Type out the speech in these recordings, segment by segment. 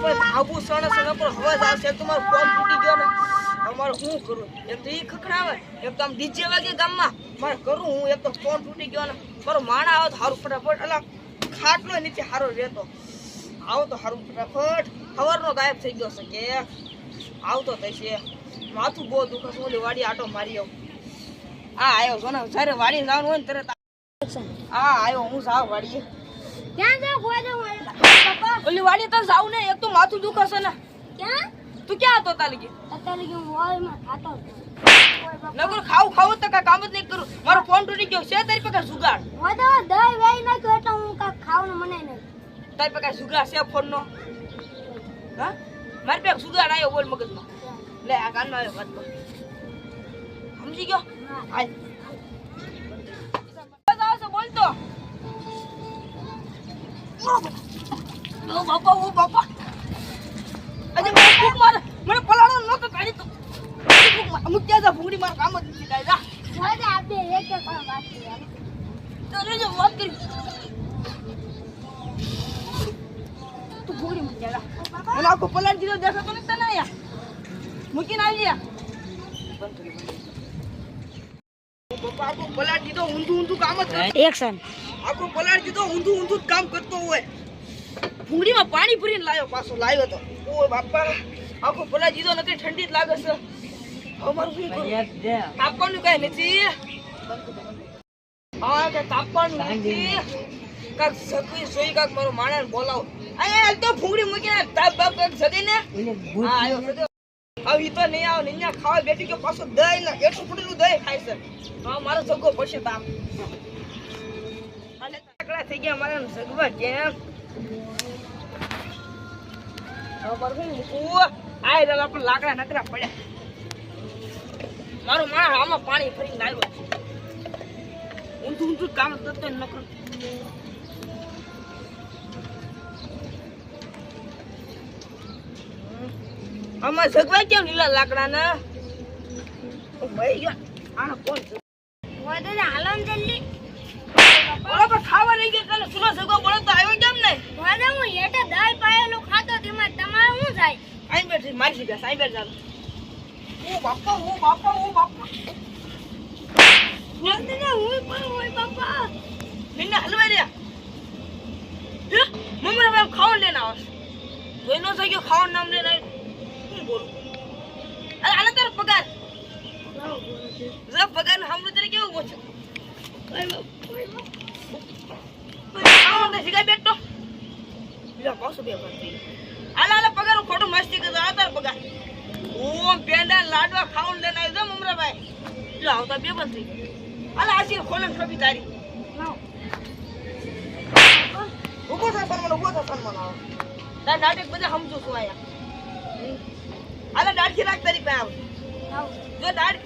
ભાઈ ભાબુ સણ પર અવાજ આવશે તમારો ફોન તૂટી ગયો ને અમારે શું કરું એક તો ઈ ખખડાવે એક તો આમ ડીજે વાગે ગામમાં મારે કરું હું એક તો ફોન તૂટી ગયો ને મારો માણા આવે તો સારું ફટાફટ અલા ખાટલો નીચે સારો રહેતો આવો તો સારું ફટાફટ ખબરનો ગાયબ થઈ ગયો છે કે આવતો થશે માથું બહુ દુખે છે ઓલી વાડી આટો મારી આવું આ આવ્યો છો ને જ્યારે વાડી જવાનું હોય ને તરત હા આવ્યો હું જાવ વાડીએ ક્યાં જાવ ગોવા જાવ પપ્પા ઓલી વાડી તો જાવ ને એક તો માથું દુખે છે ને ક્યાં તું ક્યાં હતો તાલી અત્યારે હું હોલમાં ખાતો હતો નગર ખાવું તો કામ જ નહીં કરું મારો ફોન તૂટી ગયો છે તારી પાસે જુગાડ હોય તો દહીં વેઈ નાખ્યો એટલે હું કાંક ખાવાનું મને નહીં તારી પાસે જુગાડ છે ફોનનો હા મારી પાસે જુગાડ આવ્યો બોલ મગજમાં લે આ કાનમાં આવ્યો વાત કર સમજી ગયો હાલ આવશે બોલતો ઓ બાપા અજે મને પલાળો નતો કાઢી તો અમુક ક્યાં જા ભૂંગળી માર કામ જ નથી કાઈ જા હોય તો આપણે એક પણ વાત કરી તો રેજો વાત કરી તું ભૂંગળી મૂકી જા મને આખો પલાળ દીધો દેખાતો નથી તને આયા મૂકીને આવી જા બાપા આખો પલાળ દીધો ઊંધું કામ જ કરે એક્શન આખો પલાળ દીધો ઊંધું જ કામ કરતો હોય ભૂંગળીમાં પાણી ભરીને લાવ્યો તો ઓય બાપા આખો પલાળ દીધો નથી ઠંડી જ લાગે છે અમારું શું કરું તાપવાનું કઈ નથી હા કે તાપવાનું નથી કાક સકવી સોઈ કાક મારો માણસ બોલાવો આ તો ભૂંગળી મૂકીને તાપ બાપ કાક સદી ને હા આયો સદી હવે ઈ તો નહીં આવ ને અહીંયા ખાવા બેઠી કે પાછો દહીં ને એટલું ફૂટેલું દહીં ખાય છે હા મારો સગો પછી તાપ અને તાકડા થઈ ગયા મારા સગવા કેમ અમાર શું મૂકવું આય રેલા પણ લાકડા નકરા પડ્યા મારો માણસ આમાં પાણી ભરીને આવ્યો છે ઊંધું કામ કરતો નકરું આમાં સગવા કેમ લીલા લાકડા ના ભાઈ ગયા આનો કોણ છે હોય તો હાલો ને જલ્દી બરાબર ખાવા રહી ગયા કાલે સુનો સગવા બોલો તો આવ્યો કેમ નહીં હોય તો હું હેઠે દાળ પાયેલું ખાતો તેમાં તમારે શું થાય આઈ બેઠી મારી સીધા સાઈ બેઠ જાવ ઓ બાપા હું પણ હોય બાપા નિન્ને હલવા રહ્યા મમ્મી ને ખાવાનું લઈને આવશ જોઈ નો થઈ ગયો ખાવાનું નામ લઈને શું બોલું અરે આને તારો પગાર પગાર ને હમણાં તને કેવું પૂછો બેઠો બીજા પાછું બે આલા પગાર ખોટું મસ્તી કરતો આ તારો પગાર ઓમ પેંડા લાડવા ખાવાનું લઈને આવી જાવ મમરાભાઈ લો આવતા બે બંધ થઈ ગયા આલા આસી ખોલન છોપી તારી ઉભો થા સન્માન આવો તાર નાટક બધા સમજો છું આયા આલા દાઢી રાખ તારી પે આવ જો દાઢ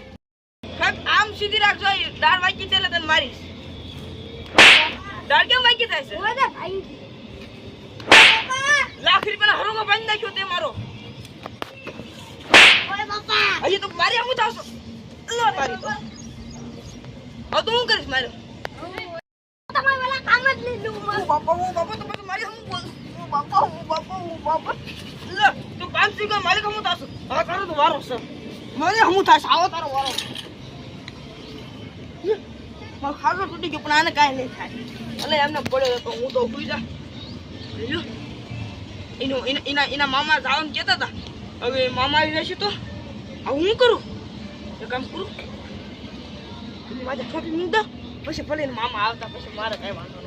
ખક આમ સીધી રાખજો દાઢ વાકી છે એટલે તને મારીશ દાઢ કેમ વાકી થાય છે હોય તો ભાઈ લાખ રૂપિયાનો હરોગો બાંધી નાખ્યો તે મારો ઓય બાપા હજી તો મારી આમ થાવશો લો તારી તો હવે તો હું કરીશ મારે તમારે વાલા કામ જ લીધું બાપા તો પછી મારી હમ બોલ બાપા લે તું 500 કા માલિક હમ થાશો હવે કરો તો વારો છે મને હમ થાશ આવો તારો વારો મારો ખાસો તૂટી ગયો પણ આને કાંઈ નહીં થાય એટલે એમને પડ્યો તો હું તો ઉભી જા એના મામા જવાનું કહેતા હતા હવે મામા આવી જશે તો હવે હું કરું એ કામ કરું મારે છોટી મૂક દો પછી ભલે મામા આવતા પછી મારે કઈ વાંધો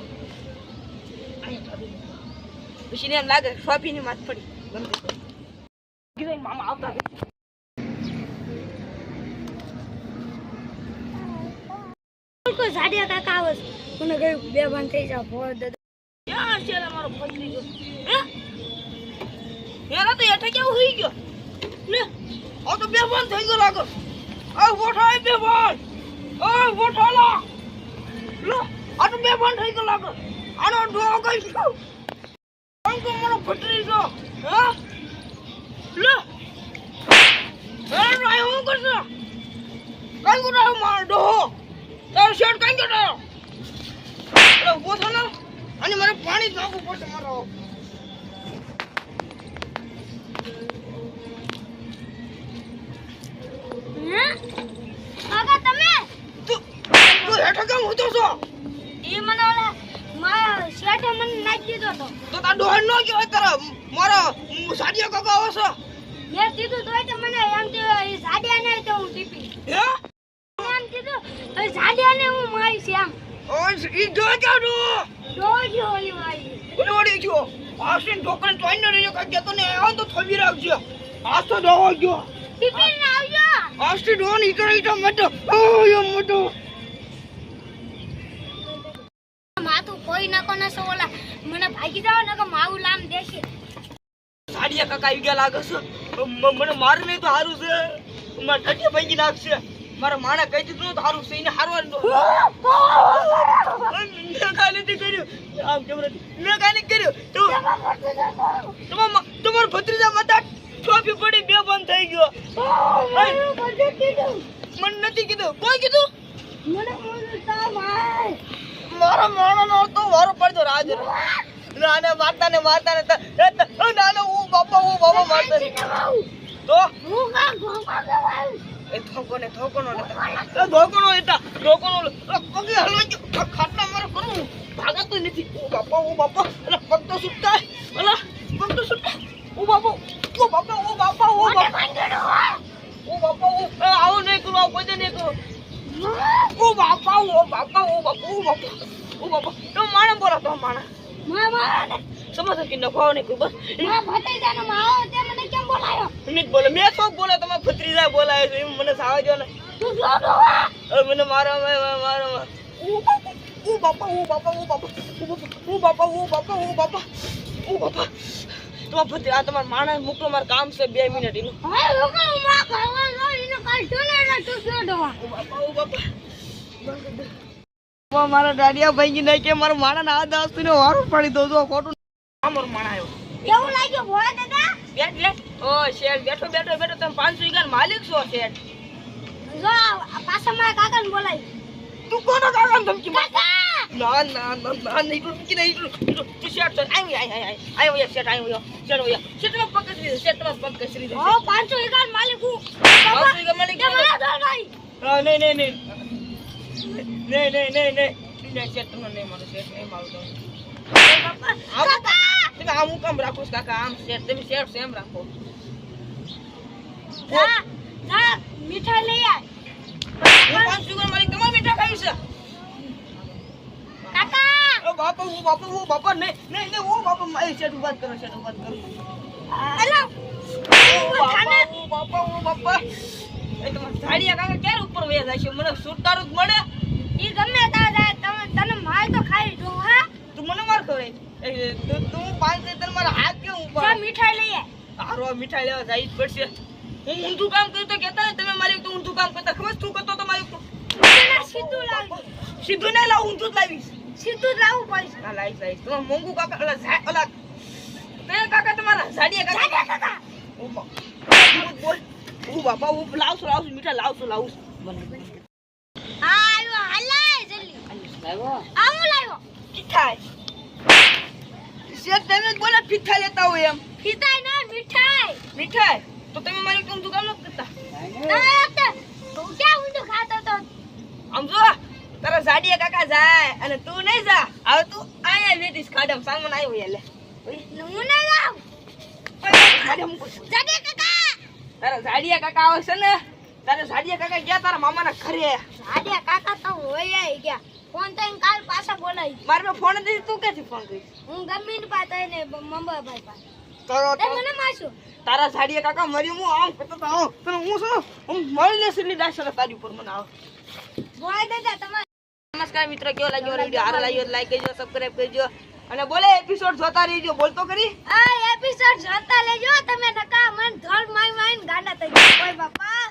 નહીં પછી એમ લાગે શોપીની માથ પડી ગમે મામા આવતા કોઈ સાડિયા કાકા આવે મને ગયું બે બંધ થઈ જાવ ભોળ દાદા ક્યાં છે મારો ફસલી ગયો એના તો એઠે કેવું હોઈ ગયો લે આ તો બે બંધ થઈ ગયો લાગો આ વોઠાય બે બંધ ઓય વોઠાલા લો આ તો બે બંધ થઈ ગયો લાગો આનો ડો ગઈ છું અંકો મને ફટરી જો હા લો એ રાય હું કરছো કાઈ ગુના માર ડો તાર શર્ટ કાઈ ગયો લો ઉભો થો ને અને મને પાણી નાખવું પડશે મારો મારો સાડિયા કાકા આવો છો મેં કીધું તોય તો મને એમ કે એ સાડિયા ને તો હું ટીપી હે એમ કીધું તો સાડિયા ને હું મારીશ એમ ઓય ઈ જો જાડો જોજો ઓલી વાળી ઓડી જો આસિન ઢોકણ તોઈને રહ્યો કાકે તો ને આ તો થોડી રાખજો આ તો દવા ગયો ટીપી ને આવજો આસ્તી ડોન ઈટો મટો ઓય મટો માથું કોઈ નાખો ના સો ઓલા મને ભાગી જાવ ને કે માવું લામ દેશે સાડિયા કાકા આવી ગયા લાગે છે મને માર નહીં તો હારું છે મારા ઠઠિયા ભાંગી નાખશે મારા માણા કહી દીધું તો હારું છે એને હારવાનું તો મેં કાંઈ નથી કર્યું આમ કેમ નથી મેં કાંઈ નથી કર્યું તમારો ભત્રીજા માતા ટોપી પડી બે બંધ થઈ ગયો મને નથી કીધું કોઈ કીધું મને બોલું તા ભાઈ મારા માણાનો તો વારો પડતો રાજ નાને મારતા ને નાનો હું બાપા મારતા ને. તો હું કા ગોપા ગવાય એ ધોકોનો પગે હલવા ગયો ખાટલા મારે કરું ભાગાતું નથી ઓ બાપા અલા પગ તો છૂટતા અલા પગ તો છૂટતા ઓ બાપા આવો નહીં કરું આવો કોઈ નહીં કરું ઓ બાપા તો માણા બોલા તો માણા મામા સમજ કે નખાવ નહીં કરું બસ મા ભત્રીજાનો માવો તે મને કેમ બોલાયો નહીં બોલે મેં તો બોલે તમારા ભત્રીજા બોલાય છે એમ મને સાવા જો ને તું જોડો મને મારો ઓ બાપા તમારા ભત્રીજા તમારા માણસ મોકલો મારે કામ છે 2 મિનિટ એનું હવે લોકો માં ખાવા લો ઇનો કાલ જોને તું જોડો ઓ બાપા મારા દાડિયા ભાઈ ને કે મારા માણા ના દાસ્તુ ને વારો પડી દો જો ખોટું મારો માણા આવ્યો કેવું લાગ્યું ભોળા દાદા બેઠ ઓ શેઠ બેઠો તમે 500 ઈગા માલિક છો શેઠ જો પાછા મારા કાકાને બોલાય તું કોનો કાકા ધમકી માર કાકા ના નહીં તું કે નહીં તું શેઠ તો આયો શેઠ શેઠ પગ કસરી દે ઓ 500 ઈગા માલિક હું 500 ઈગા માલિક કે મને દો નહીં હા નહીં શેઠ તમને નહીં મારો શેઠ નહીં મારું તો કાકા તમે આમ કામ રાખો છો કાકા આમ શેઠ તમે શેઠ સેમ રાખો ના મીઠાઈ લઈ આય હું 500 ઈગા માલિક તમારે મીઠા ખાઈ છે કાકા ઓ બાપા નહીં ઓ બાપા એ શેઠ વાત કરો અલા ઓ બાપા એ તમાર સાડિયા કાકા ક્યારે ઉપર વયા જાય છે મને સુરતારું જ મળે ઈ ગમે તા જાય તને માર તો ખાઈ જો હા તું મને માર ખવડાય તું 5 તને મારા હાથ કે ઉપર જા મીઠાઈ લઈ આય આરો મીઠાઈ લેવા જાય જ પડશે હું ઊંધું કામ કર્યું તો કહેતા ને તમે મારી તો ઊંધું કામ કરતા ખબર તું કરતો તો મારી તો તને સીધું લાવી સીધું નહીં લાવ ઊંધું જ લાવીશ સીધું જ લાવવું પડશે ના લાવીશ તમારા મોંઘું કાકા ઓલા કયા કાકા તમારા સાડિયા કાકા બોલ ઓ બાપા હું લાવશું મીઠા લાવશું હા આવ્યો હલાય જલ્દી આવું લાવ્યો મીઠાઈ શેઠ તમે જ બોલે મીઠાઈ લેતા હોય એમ મીઠાઈ ના મીઠાઈ તો તમે મારી કેમ દુકાન ન કરતા ના તું ક્યાં ઊંધું ખાતો તો આમ જો તારા સાડિયા કાકા જાય અને તું નહીં જા હવે તું આયા વેટીસ ખાડમ સાંગમાં આવ્યો લે હું ના જાઉં જડે કાકા તારા સાડિયા કાકા આવે છે ને તારા સાડિયા કાકા ગયા તારા મામાના ઘરે સાડિયા કાકા તો હોય ગયા ફોન તો કાલ પાછા બોલાવી મારે ફોન નથી તું ક્યાંથી ફોન કરીશ હું ગમીન પાસે ને મંબાભાઈ પાસે તારો એ મને મારશો તારા સાડિયા કાકા મરી હું આમ કરતો તો આમ તને હું શું હું મળી લેશે ની દાસરા તારી ઉપર મને આવ બોય દાદા તમારે નમસ્કાર મિત્રો કેવો લાગ્યો વિડિયો સારો લાગ્યો તો લાઈક કરજો સબસ્ક્રાઇબ કરજો અને બોલે એપિસોડ જોતા રહેજો બોલતો કરી આ એપિસોડ જોતા લેજો તમે નકા મન ધોળ માઈ માઈન ગાંડા થઈ ગયા ઓય બાપા